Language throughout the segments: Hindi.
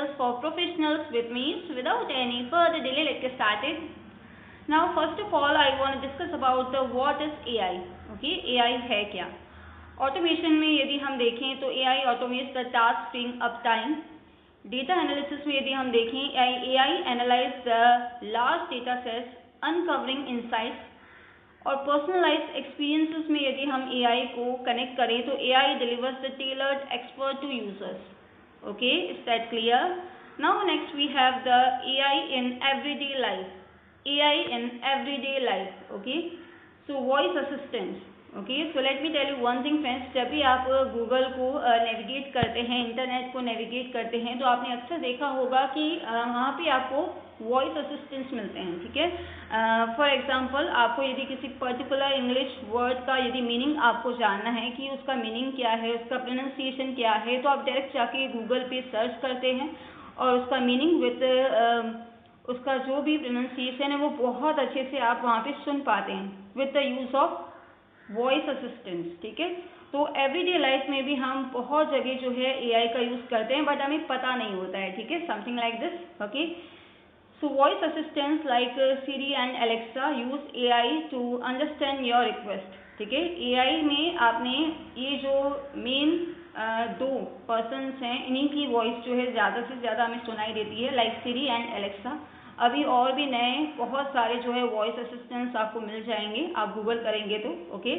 Skills for Professionals with me. So without any further delay, let's get started. Now first of all, I want to discuss about what is AI. Okay, AI है क्या? Automation में यदि हम देखें तो AI automates the task freeing up time. Data analysis में यदि हम देखें AI analyze the large data sets, uncovering insights. और पर्सनलाइज्ड एक्सपीरियंसेस में यदि हम AI को कनेक्ट करें तो AI delivers the tailored expert to users. Okay, is that clear? Now next we have the AI in everyday life. AI in everyday life. Okay, so voice assistants. Okay, so let me tell you one thing friends, जब भी आप गूगल को नेविगेट करते हैं, इंटरनेट को नेविगेट करते हैं, तो आपने अक्सर देखा होगा कि वहाँ पे आपको वॉइस असिस्टेंट्स मिलते हैं. ठीक है, फॉर एग्जांपल आपको यदि किसी पर्टिकुलर इंग्लिश वर्ड का यदि मीनिंग आपको जानना है कि उसका मीनिंग क्या है, उसका प्रोनाउंसिएशन क्या है, तो आप डायरेक्ट जाके गूगल पे सर्च करते हैं और उसका मीनिंग विद उसका जो भी प्रोनाउंसिएशन है वो बहुत अच्छे से आप वहाँ पे सुन पाते हैं with the use of voice assistants. ठीक है, तो एवरीडे लाइफ में भी हम बहुत जगह जो है AI का यूज़ करते हैं, बट हमें पता नहीं होता है. ठीक है, something like this. Okay, so voice assistants like Siri and Alexa use AI to understand your request. ठीक है, AI में आपने ये जो मेन दो पर्सनस हैं, इन्हीं की वॉइस जो है ज़्यादा से ज़्यादा हमें सुनाई देती है, लाइक Siri एंड Alexa. अभी और भी नए बहुत सारे जो है वॉइस असिस्टेंट्स आपको मिल जाएंगे, आप गूगल करेंगे तो. Okay,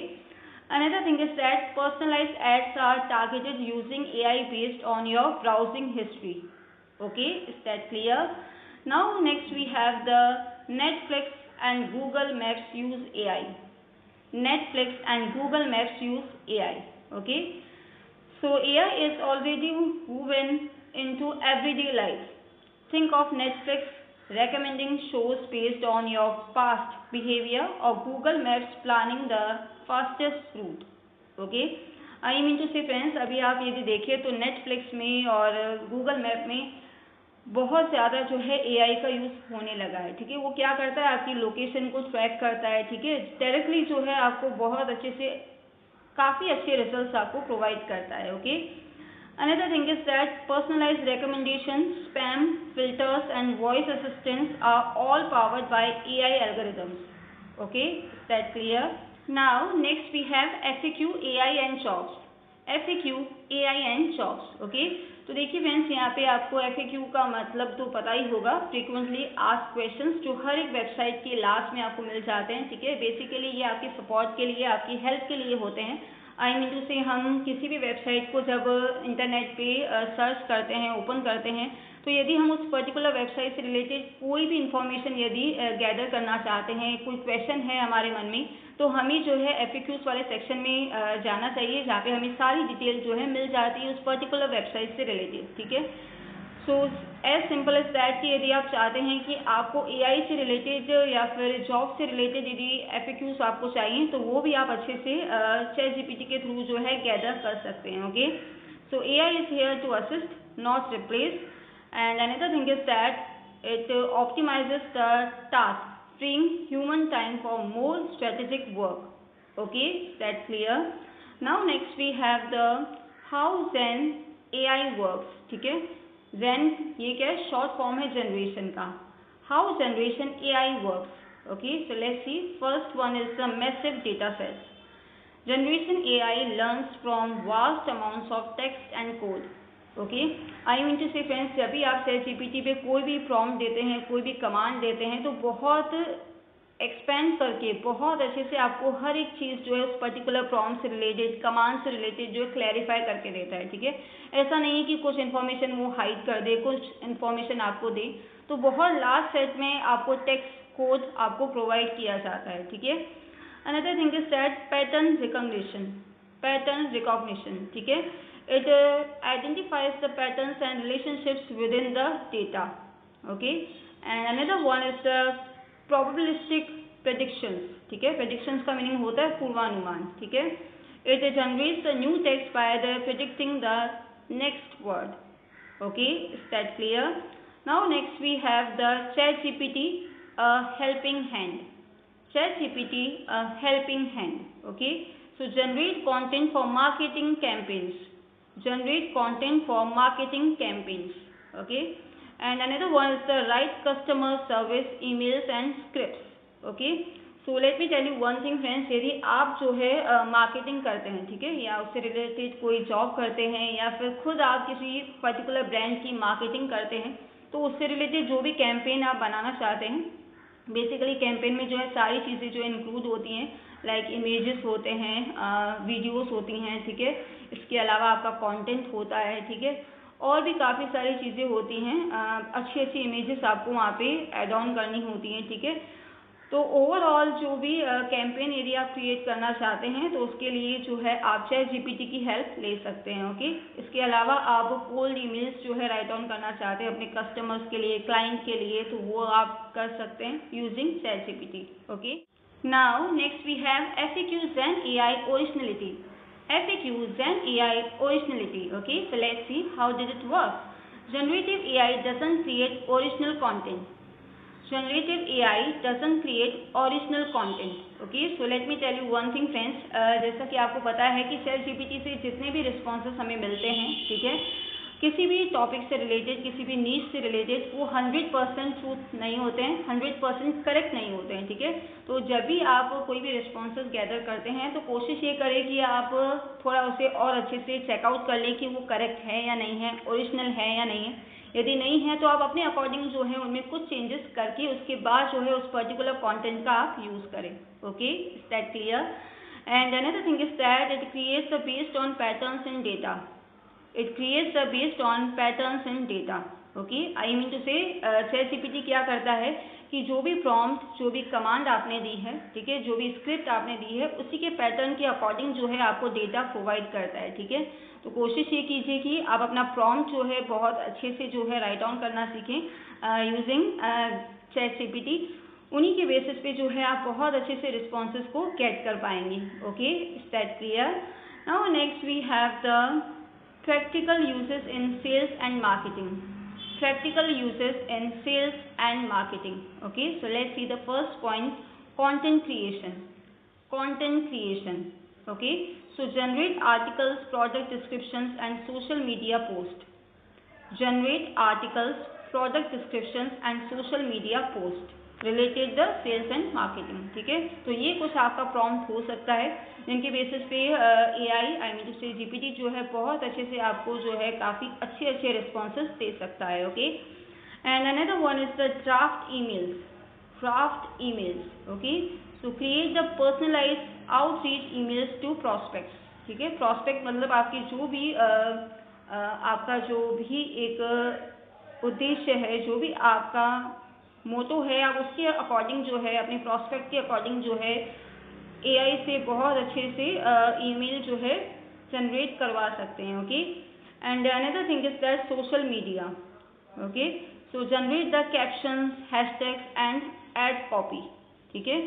another thing is that personalised ads are targeted using AI based on your browsing history. Okay, is that clear? Now next we have the Netflix and Google Maps use AI. Netflix and Google Maps use AI. Okay, so AI is already woven into everyday life. Think of Netflix recommending shows based on your past behavior or Google Maps planning the fastest route. Okay, I mean to say friends, अभी आप यदि देखें तो Netflix में और Google Map में बहुत ज़्यादा जो है AI का यूज़ होने लगा है. ठीक है, वो क्या करता है, आपकी लोकेशन को ट्रैक करता है. ठीक है, डायरेक्टली जो है आपको बहुत अच्छे से काफ़ी अच्छे रिजल्ट्स आपको प्रोवाइड करता है. Okay, another thing is that personalized recommendations, spam filters and voice assistants are all powered by AI algorithms. Okay, is that clear? Now next we have FAQ, AI and jobs. FAQ, AI and jobs. Okay, तो देखिए फ्रेंड्स, यहाँ पे आपको FAQ का मतलब तो पता ही होगा, फ्रीक्वेंटली आस्क्ड क्वेश्चंस, जो हर एक वेबसाइट के लास्ट में आपको मिल जाते हैं. ठीक है, बेसिकली ये आपके सपोर्ट के लिए, आपकी हेल्प के लिए होते हैं. आई मीन टू से हम किसी भी वेबसाइट को जब इंटरनेट पे सर्च करते हैं, ओपन करते हैं, तो यदि हम उस पर्टिकुलर वेबसाइट से रिलेटेड कोई भी इंफॉर्मेशन यदि गैदर करना चाहते हैं, कोई क्वेश्चन है हमारे मन में, तो हमें जो है FAQs वाले सेक्शन में जाना चाहिए, जहाँ पे हमें सारी डिटेल जो है मिल जाती है उस पर्टिकुलर वेबसाइट से रिलेटेड. ठीक है, so as simple as that कि यदि आप चाहते हैं कि आपको AI से रिलेटेड या फिर जॉब से रिलेटेड यदि FAQs आपको चाहिए, तो वो भी आप अच्छे से ChatGPT के थ्रू जो है गैदर कर सकते हैं. Okay, so AI is here to assist, not replace. And another thing is that it optimises the task, freeing human time for more strategic work. Okay, that's clear. Now next we have the how Zen AI works. ठीक है, Zen ये क्या है, शॉर्ट फॉर्म है जनरेशन का. How generation AI works. Okay, so let's see. First one is the massive data sets. Generation AI learns from vast amounts of text and code. Okay, I mean to say friends, जब भी आप ChatGPT पे कोई भी प्रॉम्प्ट देते हैं, कोई भी कमांड देते हैं, तो बहुत एक्सपेंड करके बहुत अच्छे से आपको हर एक चीज़ जो है उस पर्टिकुलर प्रॉम्प्ट से रिलेटेड, कमांड से रिलेटेड जो है क्लैरिफाई करके देता है. ठीक है, ऐसा नहीं है कि कुछ इन्फॉर्मेशन वो हाइड कर दे, कुछ इन्फॉर्मेशन आपको दे. तो बहुत लास्ट सेट में आपको टेक्स्ट कोड आपको प्रोवाइड किया जाता है. ठीक है, another thing is that pattern recognition. Pattern recognition, ठीक है, it identifies the patterns and relationships within the data. Okay, and another one is the probabilistic predictions. ठीक है, predictions का मीनिंग होता है पूर्वानुमान. ठीक है, it generates the new text by the predicting the next word. Okay, is that clear? Now next we have the ChatGPT, a helping hand. ChatGPT, a helping hand. Okay, so generate content for marketing campaigns. Generate content for marketing campaigns. okay. And another one is the write customer service emails and scripts, okay. So let me tell you one thing friends, यदि आप जो है मार्केटिंग करते हैं, ठीक है, या उससे रिलेटेड कोई जॉब करते हैं या फिर खुद आप किसी पर्टिकुलर ब्रांड की मार्केटिंग करते हैं, तो उससे रिलेटेड जो भी कैंपेन आप बनाना चाहते हैं, बेसिकली कैंपेन में जो है सारी चीज़ें जो इंक्लूड होती हैं, लाइक इमेजेस होते हैं, वीडियोस होती हैं, ठीक है, इसके अलावा आपका कंटेंट होता है, ठीक है, और भी काफ़ी सारी चीज़ें होती हैं, अच्छी अच्छी इमेजेस आपको वहाँ पे ऐड ऑन करनी होती हैं, ठीक है। तो ओवरऑल जो भी कैंपेन यदि आप क्रिएट करना चाहते हैं तो उसके लिए जो है आप ChatGPT की हेल्प ले सकते हैं, ओके। इसके अलावा आप कोल्ड ईमेल्स जो है राइट ऑन करना चाहते हैं अपने कस्टमर्स के लिए, क्लाइंट के लिए, तो वो आप कर सकते हैं using ChatGPT, okay. Now next we have FAQs and AI originality. FAQs and AI originality, okay. So let's see how did it work. Generative AI doesn't create original content. Generative AI doesn't create original content. Okay, so let me tell you one thing friends, जैसा कि आपको पता है कि ChatGPT से जितने भी रिस्पॉन्सेस हमें मिलते हैं, ठीक है, किसी भी टॉपिक से रिलेटेड, किसी भी नीश से रिलेटेड, वो 100% ट्रूथ नहीं होते हैं, 100% करेक्ट नहीं होते हैं, ठीक है। तो जब भी आप कोई भी रिस्पॉन्सेस गैदर करते हैं तो कोशिश ये करें कि आप थोड़ा उसे और अच्छे से चेकआउट कर लें कि वो करेक्ट है या नहीं है, ओरिजिनल है या नहीं है। यदि नहीं है तो आप अपने अकॉर्डिंग जो है उनमें कुछ चेंजेस करके उसके बाद जो है उस पर्टिकुलर कंटेंट का आप यूज़ करें, okay. Is that clear? And another thing is that it creates the based on patterns in data. It creates the based on patterns in data. Okay, I mean to say ChatGPT क्या करता है कि जो भी प्रॉम्प्ट, जो भी कमांड आपने दी है, ठीक है, जो भी स्क्रिप्ट आपने दी है, उसी के पैटर्न के अकॉर्डिंग जो है आपको डेटा प्रोवाइड करता है, ठीक है। तो कोशिश ये कीजिए कि आप अपना प्रॉम्प्ट जो है बहुत अच्छे से जो है राइट ऑन करना सीखें यूजिंग ChatGPT. उन्हीं के बेसिस पे जो है आप बहुत अच्छे से रिस्पॉन्सेज को गेट कर पाएंगे, okay. Is that clear? Now next we have the practical uses in sales and marketing. Practical uses in sales and marketing. Okay, so let's see the first point, content creation. Content creation. Okay, so generate articles, product descriptions and social media post. Generate articles, product descriptions and social media post related the sales and marketing. ठीक है, तो ये कुछ आपका प्रॉम्प्ट हो सकता है जिनके बेसिस पे AI आई मीन टू से GPT जो है बहुत अच्छे से आपको जो है काफ़ी अच्छे अच्छे रिस्पॉन्सेस दे सकता है, okay. And another one is the draft emails. Draft emails, okay, so create the personalise outreach emails to prospects. ठीक है, प्रॉस्पेक्ट मतलब आपकी जो भी आपका जो भी एक उद्देश्य है, जो भी आपका मोटो है, आप उसके अकॉर्डिंग जो है अपने प्रॉस्पेक्ट के अकॉर्डिंग जो है AI से बहुत अच्छे से ईमेल जो है जनरेट करवा सकते हैं, okay. And another thing is that social media, okay, so generate the captions, hashtags and ad copy. ठीक है,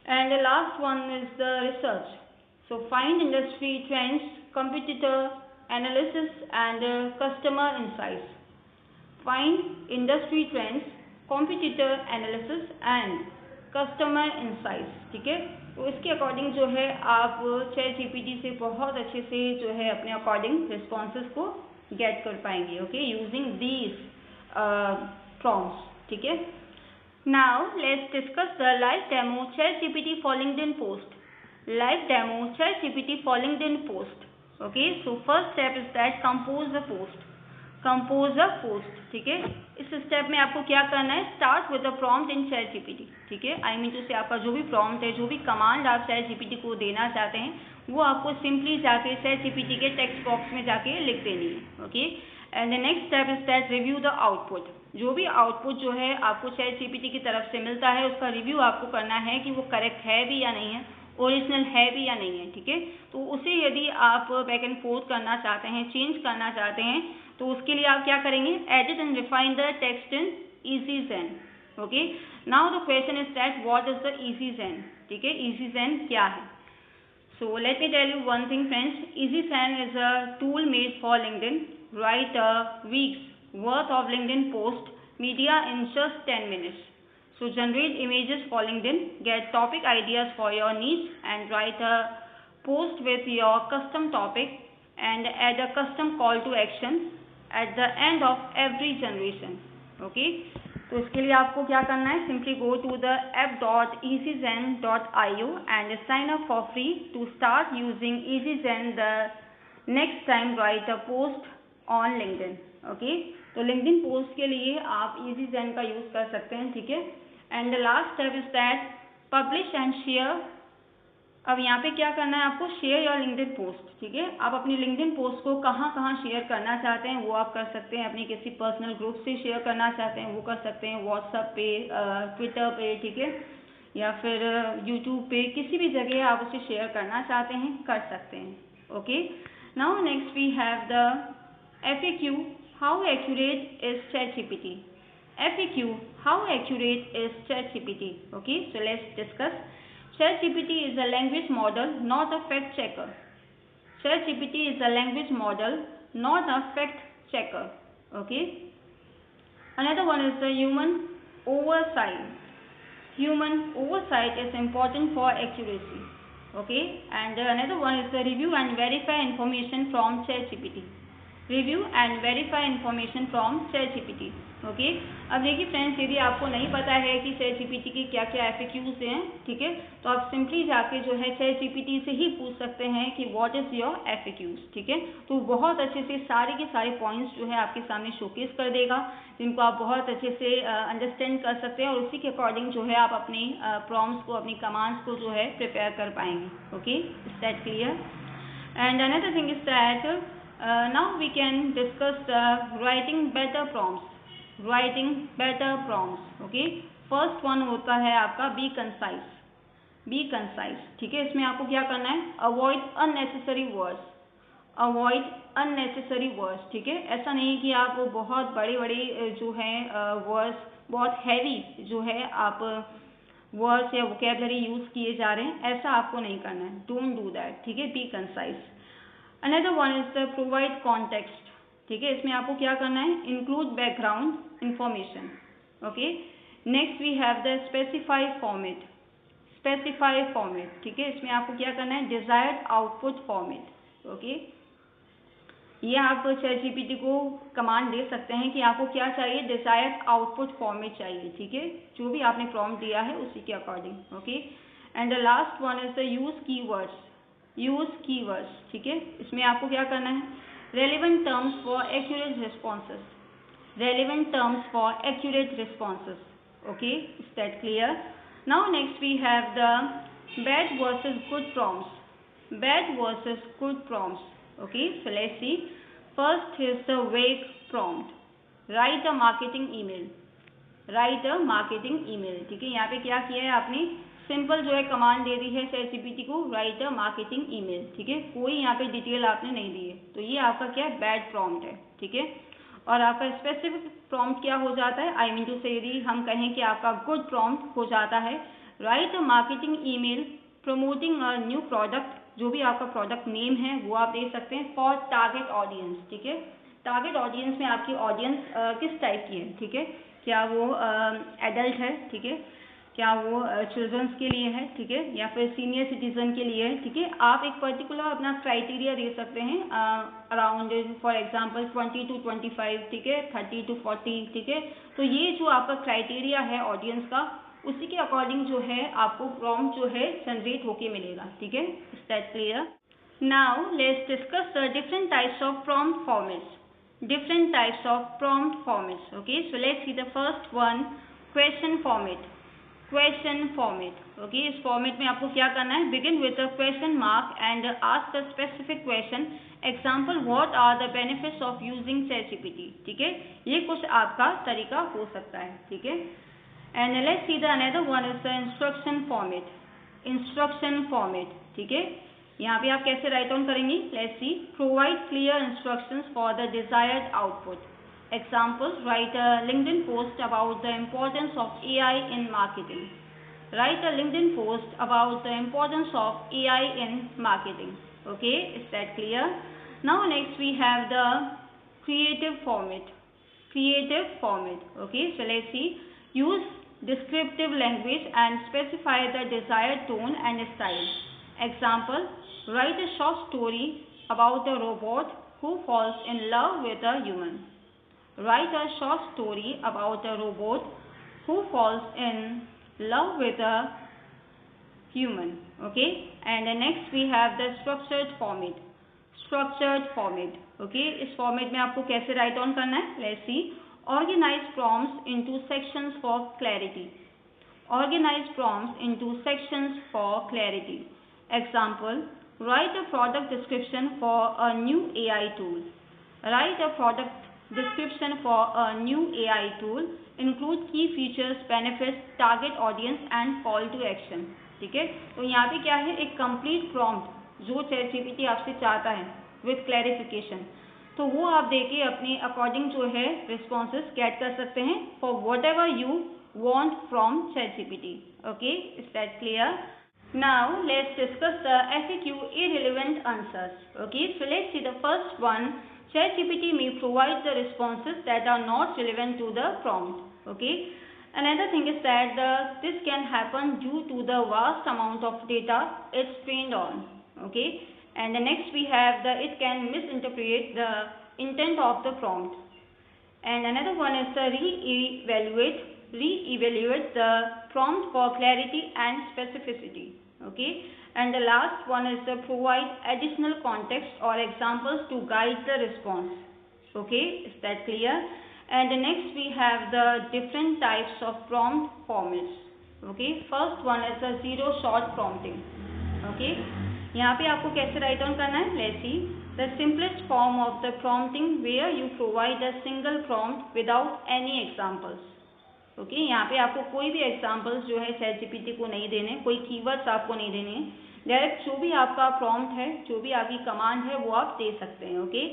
and the last one is the research. So find industry trends, competitor analysis and customer insights. Find industry trends, competitor analysis and customer insights. ठीक है, तो इसके अकॉर्डिंग जो है आप ChatGPT से बहुत अच्छे से जो है अपने अकॉर्डिंग रिस्पॉन्सेज को गेट कर पाएंगे, ओके, यूजिंग दीज प्रॉम्प्ट्स. ठीक है, now let's discuss the live demo ChatGPT for LinkedIn post. Live demo ChatGPT for LinkedIn post. Okay, so first step is that compose the post. Compose a post. ठीक है, इस स्टेप में आपको क्या करना है, start with the prompt in ChatGPT. ठीक है, आई मीन टू से आपका जो भी प्रॉम्प्ट है, जो भी कमांड आप ChatGPT को देना चाहते हैं, वो आपको सिंपली जाके ChatGPT के टेक्स्ट बॉक्स में जाके लिख देनी है, okay. And the next step is that review the output. जो भी आउटपुट जो है आपको ChatGPT की तरफ से मिलता है, उसका रिव्यू आपको करना है कि वो करेक्ट है भी या नहीं है, ओरिजिनल है भी या नहीं है. ठीक है, तो उसे यदि आप बैक एंड फोर्थ करना चाहते हैं, चेंज करना चाहते हैं, तो उसके लिए आप क्या करेंगे, edit and refine the text in EasyZen. Okay, now the question is that what is the EasyZen. ठीक है, EasyZen क्या है? So let me tell you one thing friends, EasyZen is a tool made for LinkedIn. Write a week's worth of LinkedIn post media in just 10 minutes. So generate images for LinkedIn, get topic ideas for your niche and write a post with your custom topic and add a custom call to action. at the end of every generation. Okay, तो इसके लिए आपको क्या करना है, simply go to the app.easyzen.io and sign up for free to start using EasyZen the next time write a post on LinkedIn. Okay, तो LinkedIn पोस्ट के लिए आप EasyZen का यूज़ कर सकते हैं, ठीक है. And the last step is that publish and share. अब यहाँ पे क्या करना है आपको, शेयर योर लिंक्डइन पोस्ट, ठीक है. आप अपनी लिंक्डइन पोस्ट को कहाँ कहाँ शेयर करना चाहते हैं वो आप कर सकते हैं. अपनी किसी पर्सनल ग्रुप से शेयर करना चाहते हैं वो कर सकते हैं, व्हाट्सएप पे, ट्विटर पे, ठीक है, या फिर यूट्यूब पे, किसी भी जगह आप उसे शेयर करना चाहते हैं कर सकते हैं. Okay, now next we have the FAQ. How accurate is ChatGPT? FAQ, how accurate is ChatGPT? Okay, so let's discuss. ChatGPT is a language model, not a fact checker. ChatGPT is a language model, not a fact checker. Okay. Another one is the human oversight. Human oversight is important for accuracy. Okay. And another one is the review and verify information from ChatGPT. Review and verify information from ChatGPT. Okay, अब देखिए फ्रेंड्स, यदि आपको नहीं पता है कि ChatGPT के क्या क्या FAQs हैं, ठीक है, तो आप सिंपली जाके जो है ChatGPT से ही पूछ सकते हैं कि व्हाट इज़ योर FAQs, ठीक है. तो बहुत अच्छे से सारे के सारे पॉइंट्स जो है आपके सामने शोकेस कर देगा, जिनको आप बहुत अच्छे से अंडरस्टैंड कर सकते हैं और उसी के अकॉर्डिंग जो है आप अपनी प्रॉम्प्ट्स को, अपनी कमांड्स को जो है प्रिपेयर कर पाएंगे. Okay, is that clear? And another thing is that now we can discuss writing better prompts. Writing better prompts. Okay, first one होता है आपका be concise. Be concise, ठीक है. इसमें आपको क्या करना है, avoid unnecessary words. Avoid unnecessary words, ठीक है. ऐसा नहीं कि आप बहुत बड़े बड़े जो है words, बहुत heavy जो है आप वर्ड्स या वोकेबलरी यूज किए जा रहे हैं, ऐसा आपको नहीं करना है. डोंट डू दैट, ठीक है. Be concise. Another one is the provide context, ठीक है. इसमें आपको क्या करना है, include background information. Okay, next we have the specify format. Specify format, ठीक है. इसमें आपको क्या करना है, डिजायर्ड आउटपुट फॉर्मेट. ओके, ये आप ChatGPT को कमांड दे सकते हैं कि आपको क्या चाहिए, डिजायर्ड आउटपुट फॉर्मेट चाहिए, ठीक है, जो भी आपने प्रॉम्प्ट दिया है उसी के according. Okay, and the last one is the use keywords. Use keywords, ठीक है. इसमें आपको क्या करना है, relevant terms for accurate responses. Relevant terms for accurate responses. Okay, is that clear? Now next we have the bad versus good prompts. Bad versus good prompts. Okay, so let's see. First is the vague prompt. Write a marketing email. Write a marketing email. ठीक है, यहाँ पे क्या किया है आपने, सिंपल जो है कमांड दे दी है ChatGPT को, राइट अ मार्केटिंग ईमेल, ठीक है. कोई यहाँ पे डिटेल आपने नहीं दी है, तो ये आपका क्या है, बैड प्रॉम्प्ट है, ठीक है. और आपका स्पेसिफिक प्रॉम्प्ट क्या हो जाता है, आई मीन टू से यदि हम कहें कि आपका गुड प्रॉम्प्ट हो जाता है, right a marketing email promoting a new product. जो भी आपका प्रोडक्ट नेम है वो आप दे सकते हैं फॉर टारगेट ऑडियंस, ठीक है. टारगेट ऑडियंस में आपकी ऑडियंस किस टाइप की है, ठीक है. क्या वो एडल्ट है, ठीक है, क्या वो चिल्ड्रंस के लिए है, ठीक है, या फिर सीनियर सिटीजन के लिए है, ठीक है. आप एक पर्टिकुलर अपना क्राइटेरिया दे सकते हैं, अराउंड फॉर एग्जांपल 20 to 25, ठीक है, 30 to 40, ठीक है. तो ये जो आपका क्राइटेरिया है ऑडियंस का, उसी के अकॉर्डिंग जो है आपको प्रॉम्प्ट जो है जनरेट होके मिलेगा, ठीक है. Is that clear? Now let's discuss the different types of prompt formats. Different types of prompt formats. Okay, so let's see the first one, question format. Question format. Okay, इस फॉर्मेट में आपको क्या करना है, begin with a question mark and ask a specific question. Example, what are the benefits of using ChatGPT, ठीक है. ये कुछ आपका तरीका हो सकता है, ठीक है. And let's see the another one is the instruction format. Instruction format, ठीक है. यहाँ पे आप कैसे राइट डाउन करेंगे, let's see. Provide clear instructions for the desired output. Example, write a LinkedIn post about the importance of AI in marketing. Write a LinkedIn post about the importance of AI in marketing. Okay, is that clear? Now next we have the creative format. Creative format. Okay, so let's see. Use descriptive language and specify the desired tone and style. Example, write a short story about a robot who falls in love with a human. Write a short story about a robot who falls in love with a human. Okay, and next we have the structured format. Structured format. Okay, इस format में आपको कैसे write on करना है? Let's see. Organize prompts into sections for clarity. Organize prompts into sections for clarity. Example: write a product description for a new AI tool. Write a product description for a new AI tool. Include key features, benefits, target audience and call to action. ठीक है, तो यहाँ पे क्या है, एक कंप्लीट प्रॉम्प्ट जो ChatGPT आपसे चाहता है विथ क्लैरिफिकेशन, तो वो आप देके अपने अकॉर्डिंग जो है रिस्पॉन्सेस गेट कर सकते हैं for what ever you want from ChatGPT. Okay, is that clear? Now let's discuss the FAQ irrelevant answers. Okay, so let's see the first one. ChatGPT may provide the responses that are not relevant to the prompt. Okay. Another thing is that this can happen due to the vast amount of data it's trained on. Okay, and the next we have it can misinterpret the intent of the prompt. And another one is the reevaluate the prompt for clarity and specificity. Okay, and the last one is the provide additional context or examples to guide the response. Okay, is that clear? And next we have the different types of prompt formats. Okay, first one is the zero shot prompting. Okay, यहाँ पे आपको कैसे write down करना है? Let's see. The simplest form of the prompting where you provide a single prompt without any examples. Okay, यहाँ पे आपको कोई भी examples जो है ChatGPT को नहीं देने, कोई keywords आपको नहीं देने, डायरेक्ट जो भी आपका prompt है, जो भी आपकी command है वो आप दे सकते हैं. Okay.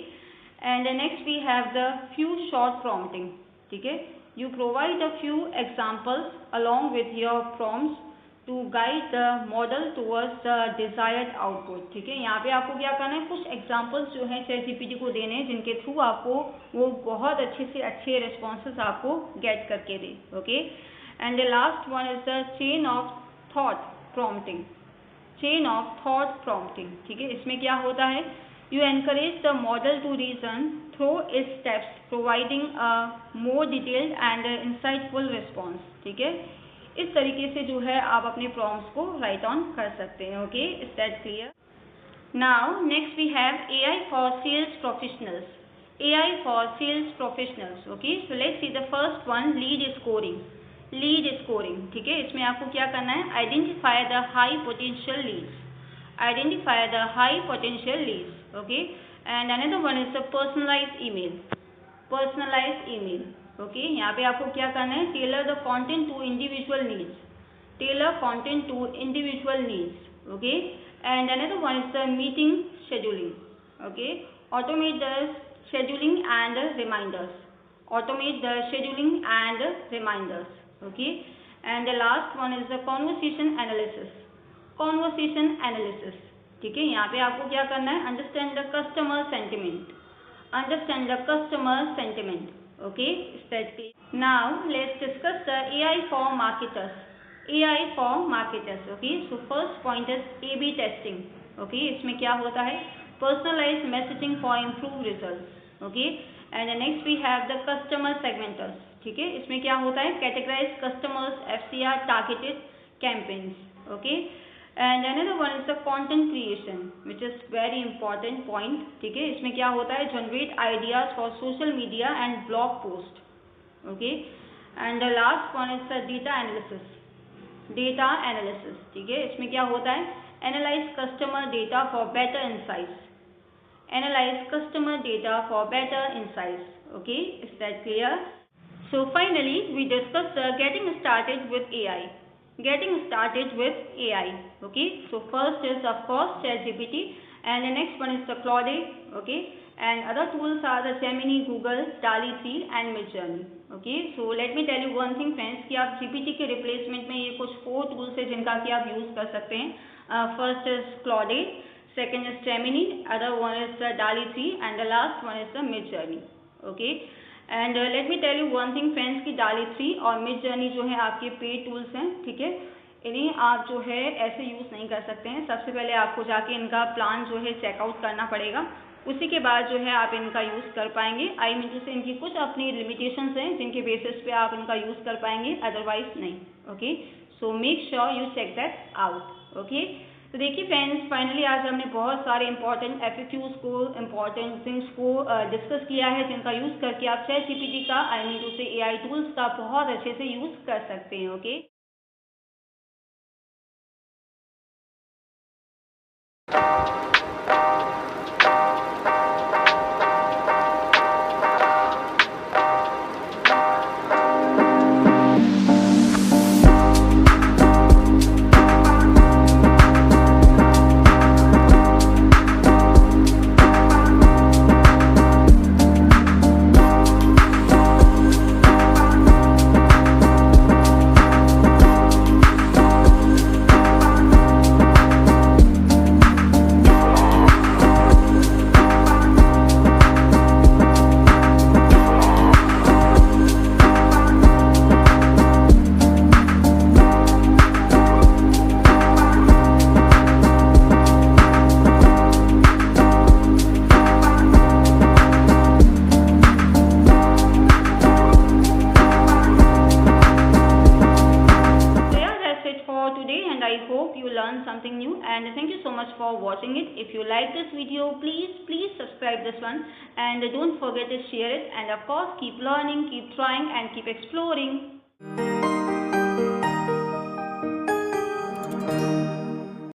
And next we have the few short prompting. ठीक है, you provide a few examples along with your prompts to guide the model towards the desired output. ठीक है, यहाँ पे आपको क्या करना है, कुछ examples जो है ChatGPT को देने हैं जिनके थ्रू आपको वो बहुत अच्छे से अच्छे responses आपको get करके दे. Okay, and the last one is the chain of thought prompting. Chain of thought prompting. ठीक है, इसमें क्या होता है, you encourage the model to reason through its steps, providing a more detailed and insightful response. ठीक है, इस तरीके से जो है आप अपने prompts को write on कर सकते हैं. Okay, is that clear? Now next we have AI for sales professionals. AI for sales professionals. Okay, so let's see the first one, lead scoring. Lead scoring. ठीक है, इसमें आपको क्या करना है, identify the high potential leads. Identify the high potential leads. Okay, and another one is the personalized email. Personalized email. Okay, यहाँ पे आपको क्या करना है, tailor the content to individual needs. Tailor content to individual needs. Okay, and another one is the meeting scheduling. Okay, automate the scheduling and reminders. Automate the scheduling and reminders. Okay, and the last one is the conversation analysis. Conversation analysis. ठीक है, यहाँ पे आपको क्या करना है, understand the customer sentiment. Understand the customer sentiment. Okay, is that clear? Now let's discuss the AI for marketers. AI for marketers. Okay, so first point is AB testing. Okay, इसमें क्या होता है, personalised messaging for improve results. Okay, and next we have the customer segmenters. ठीक है, इसमें क्या होता है, categorise customers, FCR targeted campaigns. Okay, and another one is the content creation which is very important point. ठीक है, इसमें क्या होता है, generate ideas for social media and blog post. Okay, and the last one is the data analysis. Data analysis. ठीक है, इसमें क्या होता है, analyse customer data for better insights. Analyze customer data for better insights. Okay, is that clear? So finally we discussed getting started with AI. Getting started with AI. Okay, so first is of course ChatGPT, and the next one is the Claude. Okay, and other tools are the Gemini, Google, DALL-E 3 and Midjourney. Okay, so let me tell you one thing friends, कि आप GPT के रिप्लेसमेंट में ये कुछ 4 टूल्स है जिनका कि आप यूज कर सकते हैं. First is Claude, second is Gemini, other one is the DALL-E 3 and the last one is the Midjourney. Okay, and let me tell you one thing friends कि DALL-E 3 और Midjourney जो है आपके पेड टूल्स हैं. ठीक है, इन्हें आप जो है ऐसे यूज़ नहीं कर सकते हैं. सबसे पहले आपको जाके इनका प्लान जो है चेकआउट करना पड़ेगा. उसी के बाद जो है आप इनका यूज़ कर पाएंगे। आई मीन टू से इनकी कुछ अपनी लिमिटेशंस हैं जिनके बेसिस पे आप इनका यूज़ कर पाएंगे, अदरवाइज नहीं। Okay, so make sure you check that out. Okay, तो देखिए फ्रेंड्स, फाइनली आज हमने बहुत सारे इंपॉर्टेंट FAQs को, इंपॉर्टेंट थिंग्स को डिस्कस किया है जिनका यूज़ करके आप ChatGPT का, I mean to say AI tools का बहुत अच्छे से यूज़ कर सकते हैं। Okay, I hope you learned something new, and thank you so much for watching it. If you like this video, please subscribe this one, and don't forget to share it, and of course keep learning, keep trying, and keep exploring.